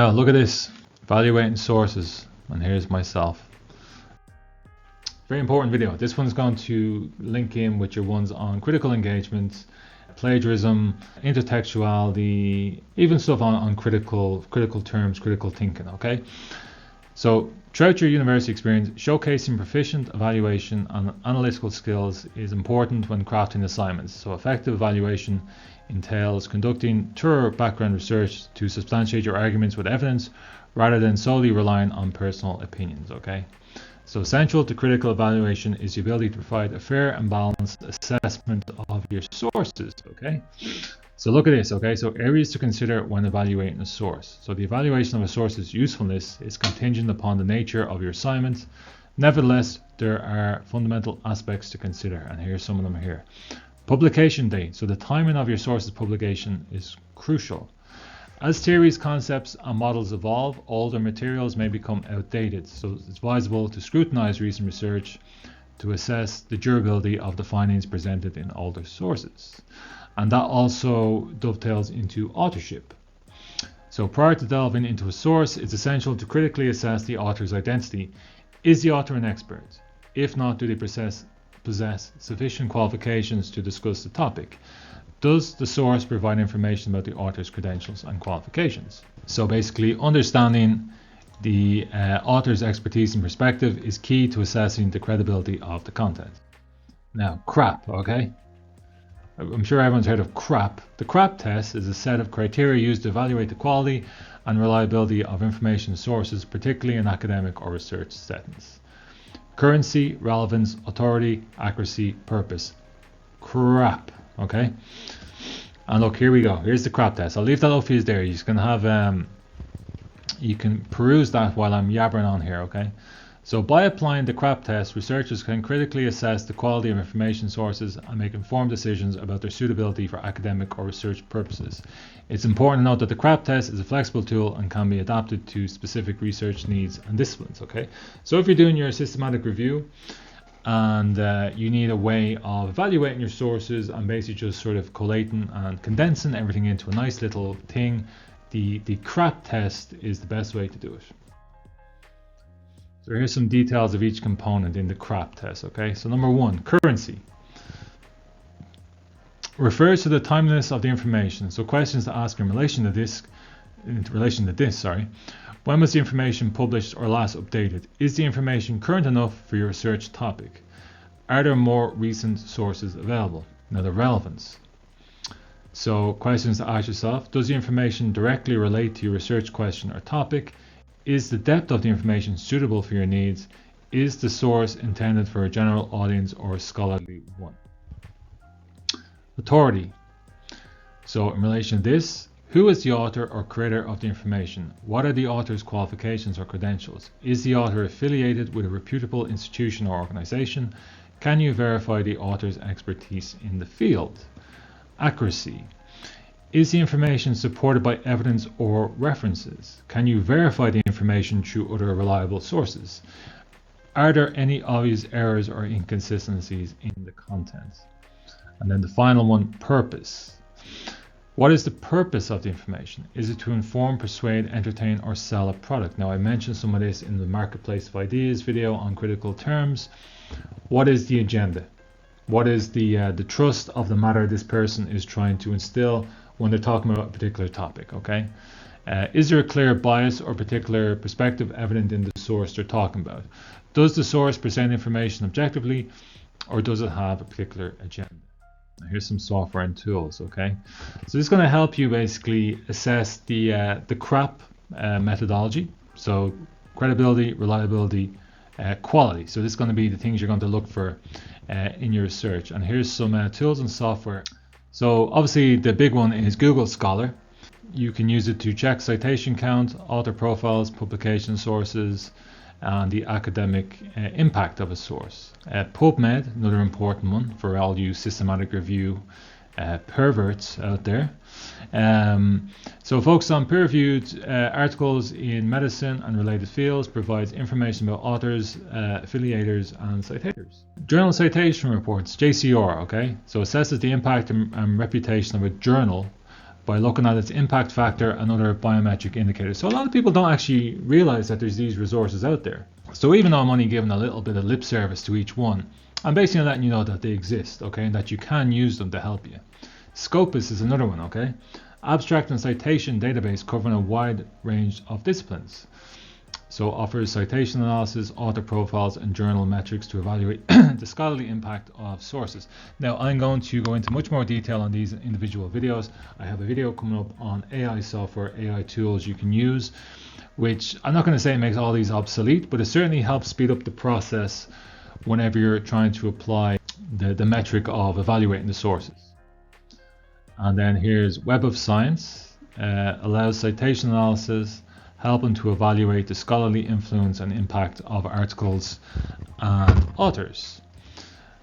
Now look at this, evaluating sources, and here's myself. Very important video. This one's going to link in with your ones on critical engagement, plagiarism, intertextuality, even stuff on critical terms, critical thinking, okay? So throughout your university experience, showcasing proficient evaluation and analytical skills is important when crafting assignments. So effective evaluation entails conducting thorough background research to substantiate your arguments with evidence rather than solely relying on personal opinions, okay? So essential to critical evaluation is the ability to provide a fair and balanced assessment of your sources, okay? So look at this, okay? So areas to consider when evaluating a source. So the evaluation of a source's usefulness is contingent upon the nature of your assignment. Nevertheless, there are fundamental aspects to consider, and here's some of them here. Publication date. So the timing of your source's publication is crucial. As theories, concepts, and models evolve, older materials may become outdated. So it's advisable to scrutinize recent research to assess the durability of the findings presented in older sources. And that also dovetails into authorship. So prior to delving into a source, it's essential to critically assess the author's identity. Is the author an expert? If not, do they possess sufficient qualifications to discuss the topic? Does the source provide information about the author's credentials and qualifications? So basically, understanding the author's expertise and perspective is key to assessing the credibility of the content. Now, CRAP, okay? I'm sure everyone's heard of CRAP. The CRAP test is a set of criteria used to evaluate the quality and reliability of information sources, particularly in academic or research settings. Currency, relevance, authority, accuracy, purpose. CRAP, okay? And look, here we go. Here's the CRAP test. I'll leave that up for you there. You can have, you can peruse that while I'm yabbering on here, okay? So by applying the CRAP test, researchers can critically assess the quality of information sources and make informed decisions about their suitability for academic or research purposes. It's important to note that the CRAP test is a flexible tool and can be adapted to specific research needs and disciplines, okay? So if you're doing your systematic review and you need a way of evaluating your sources and basically just sort of collating and condensing everything into a nice little thing, the CRAP test is the best way to do it. So here's some details of each component in the CRAP test, okay? So number one, currency. Refers to the timeliness of the information. So questions to ask in relation to this, when was the information published or last updated? Is the information current enough for your research topic? Are there more recent sources available? Now the relevance. So questions to ask yourself, does the information directly relate to your research question or topic? Is the depth of the information suitable for your needs? Is the source intended for a general audience or a scholarly one? Authority. So in relation to this, who is the author or creator of the information? What are the author's qualifications or credentials? Is the author affiliated with a reputable institution or organization? Can you verify the author's expertise in the field? Accuracy. Is the information supported by evidence or references? Can you verify the information through other reliable sources? Are there any obvious errors or inconsistencies in the content? And then the final one, purpose. What is the purpose of the information? Is it to inform, persuade, entertain, or sell a product? Now I mentioned some of this in the Marketplace of Ideas video on critical terms. What is the agenda? What is the trust of the matter this person is trying to instill when they're talking about a particular topic, okay? Is there a clear bias or particular perspective evident in the source they're talking about? Does the source present information objectively, or does it have a particular agenda? Now here's some software and tools, okay? So this is going to help you basically assess the CRAP methodology. So credibility, reliability, quality. So this is going to be the things you're going to look for in your research. And here's some tools and software. So obviously the big one is Google Scholar. You can use it to check citation count, author profiles, publication sources, and the academic impact of a source. PubMed, another important one for all you systematic review perverts out there. So focus on peer-reviewed articles in medicine and related fields, provides information about authors, affiliators, and citators. Journal citation reports, JCR, okay? So assesses the impact and reputation of a journal by looking at its impact factor and other biometric indicators. So a lot of people don't actually realize that there's these resources out there. So even though I'm only giving a little bit of lip service to each one, I'm basically letting you know that they exist, okay, and that you can use them to help you. Scopus is another one, okay? Abstract and citation database covering a wide range of disciplines. So offers citation analysis, author profiles, and journal metrics to evaluate the scholarly impact of sources. Now, I'm going to go into much more detail on these individual videos. I have a video coming up on AI software, AI tools you can use, which I'm not going to say makes all these obsolete, but it certainly helps speed up the process whenever you're trying to apply the metric of evaluating the sources. And then here's Web of Science, allows citation analysis, helping to evaluate the scholarly influence and impact of articles and authors.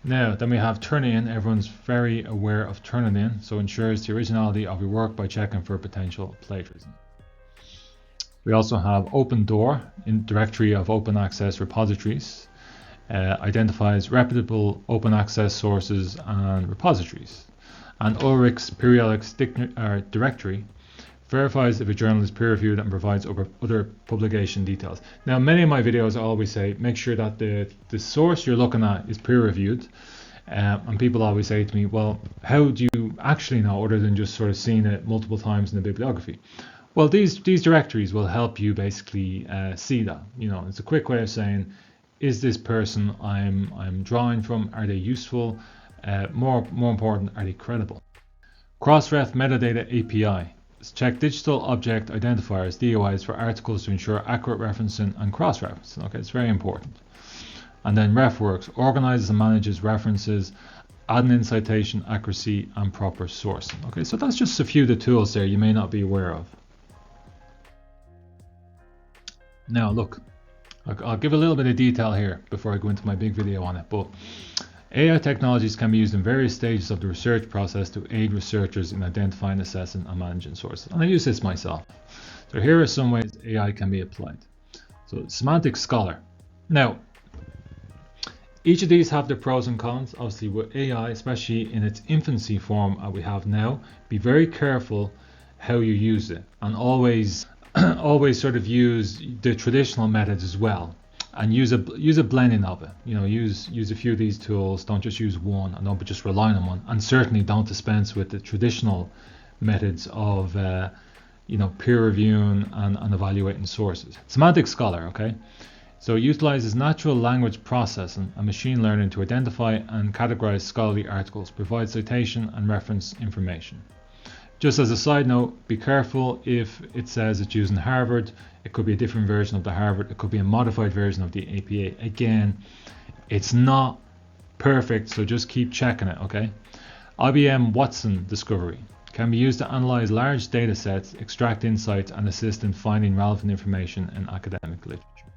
Now, then we have Turnitin. Everyone's very aware of Turnitin, so ensures the originality of your work by checking for potential plagiarism. We also have Open Door, in directory of open access repositories, identifies reputable open access sources and repositories. And Ulrich's periodic directory verifies if a journal is peer-reviewed and provides other publication details. Now, many of my videos I always say, make sure that the source you're looking at is peer-reviewed. And people always say to me, well, how do you actually know, other than just sort of seeing it multiple times in the bibliography? Well, these directories will help you basically see that. You know, it's a quick way of saying, is this person I'm drawing from, are they useful? More important, are they credible? Crossref Metadata API. Check digital object identifiers, DOIs, for articles to ensure accurate referencing and cross-referencing. Okay, it's very important. And then RefWorks organizes and manages references, adding in citation accuracy and proper sourcing. Okay, so that's just a few of the tools there you may not be aware of. Now, look, I'll give a little bit of detail here before I go into my big video on it, but AI technologies can be used in various stages of the research process to aid researchers in identifying, assessing, and managing sources. And I use this myself. So here are some ways AI can be applied. So semantic scholar. Now, each of these have their pros and cons. Obviously with AI, especially in its infancy form we have now, be very careful how you use it, and always sort of use the traditional methods as well. And use a blending of it. You know, use a few of these tools. Don't just use one, and don't just rely on one. And certainly don't dispense with the traditional methods of peer reviewing and evaluating sources. Semantic scholar, okay. So it utilizes natural language processing and machine learning to identify and categorize scholarly articles, provide citation and reference information. Just as a side note, be careful if it says it's using Harvard. It could be a different version of the Harvard. It could be a modified version of the APA. Again, it's not perfect, so just keep checking it, okay? IBM Watson Discovery can be used to analyze large data sets, extract insights, and assist in finding relevant information in academic literature.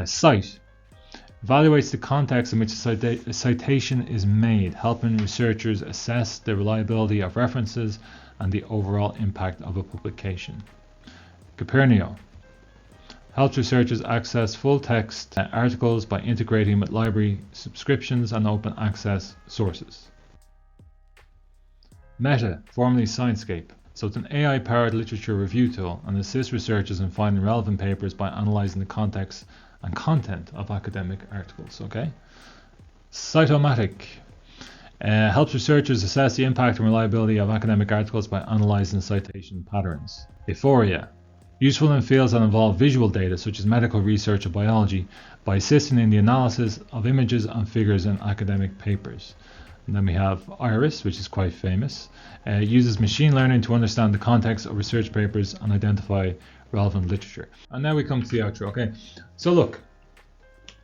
Cite evaluates the context in which a citation is made, helping researchers assess the reliability of references and the overall impact of a publication. Copernio helps researchers access full-text articles by integrating with library subscriptions and open access sources. Meta, formerly Sciencescape. So it's an AI-powered literature review tool and assists researchers in finding relevant papers by analyzing the context and content of academic articles. Okay. Cytomatic helps researchers assess the impact and reliability of academic articles by analyzing citation patterns. Euphoria, useful in fields that involve visual data such as medical research or biology by assisting in the analysis of images and figures in academic papers. And then we have Iris, which is quite famous. Uses machine learning to understand the context of research papers and identify relevant literature. And now we come to the outro. Okay, so look,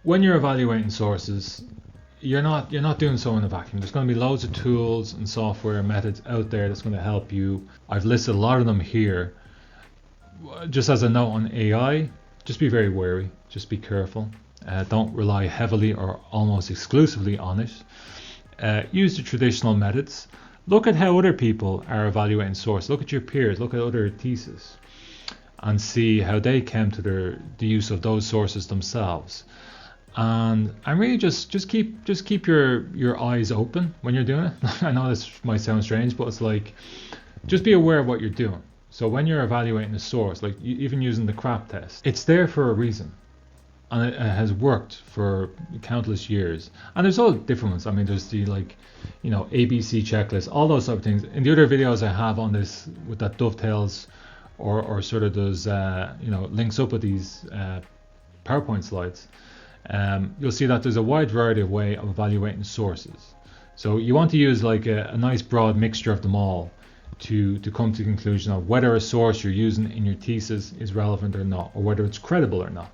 when you're evaluating sources, you're not doing so in a vacuum. There's going to be loads of tools and software methods out there that's going to help you. I've listed a lot of them here. Just as a note on AI, just be very wary. Just be careful. Don't rely heavily or almost exclusively on it. Use the traditional methods. Look at how other people are evaluating source. Look at your peers. Look at other theses, and see how they came to the use of those sources themselves. And really just keep your eyes open when you're doing it. I know this might sound strange, but it's like just be aware of what you're doing. So when you're evaluating a source, like even using the CRAP test, it's there for a reason. And it has worked for countless years. And there's all different ones. I mean, there's the ABC checklist, all those type of things. In the other videos I have on this, with that dovetails or sort of does, links up with these PowerPoint slides, you'll see that there's a wide variety of way of evaluating sources. So you want to use like a nice broad mixture of them all to come to the conclusion of whether a source you're using in your thesis is relevant or not, or whether it's credible or not.